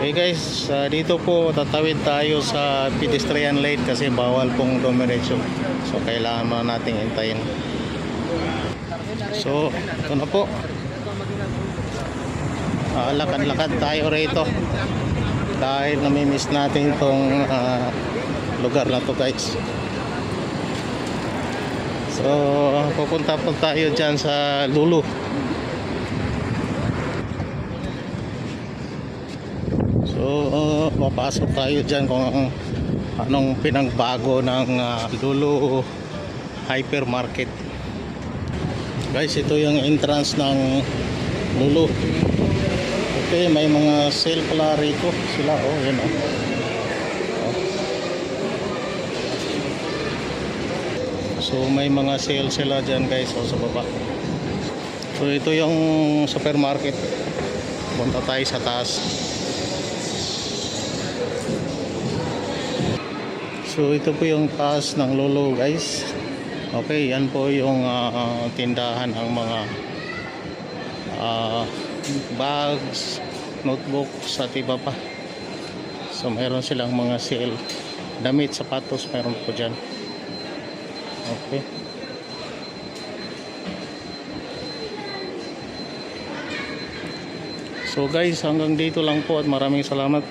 Okay guys, dito po tatawid tayo sa pedestrian lane kasi bawal pong dumiretso. So kailangan mo nating hintayin. So ito na po. Lakad-lakad tayo rito. Dahil namimiss natin itong lugar na to guys. So pupunta po tayo dyan sa Lulu. So mapasok tayo dyan kung anong pinagbago ng Lulu Hypermarket. Guys, ito yung entrance ng Lulu. Okay, may mga sale pala rito sila. Oh, yun oh. So may mga sale sila dyan guys, sa baba. So ito yung supermarket. Punta tayo sa taas. So ito po yung taas ng Lulu guys. Okay, yan po yung tindahan ng mga bags, notebooks at iba pa. So mayroon silang mga sale. Damit, sapatos, mayroon po dyan. Okay. So guys, hanggang dito lang po at maraming salamat.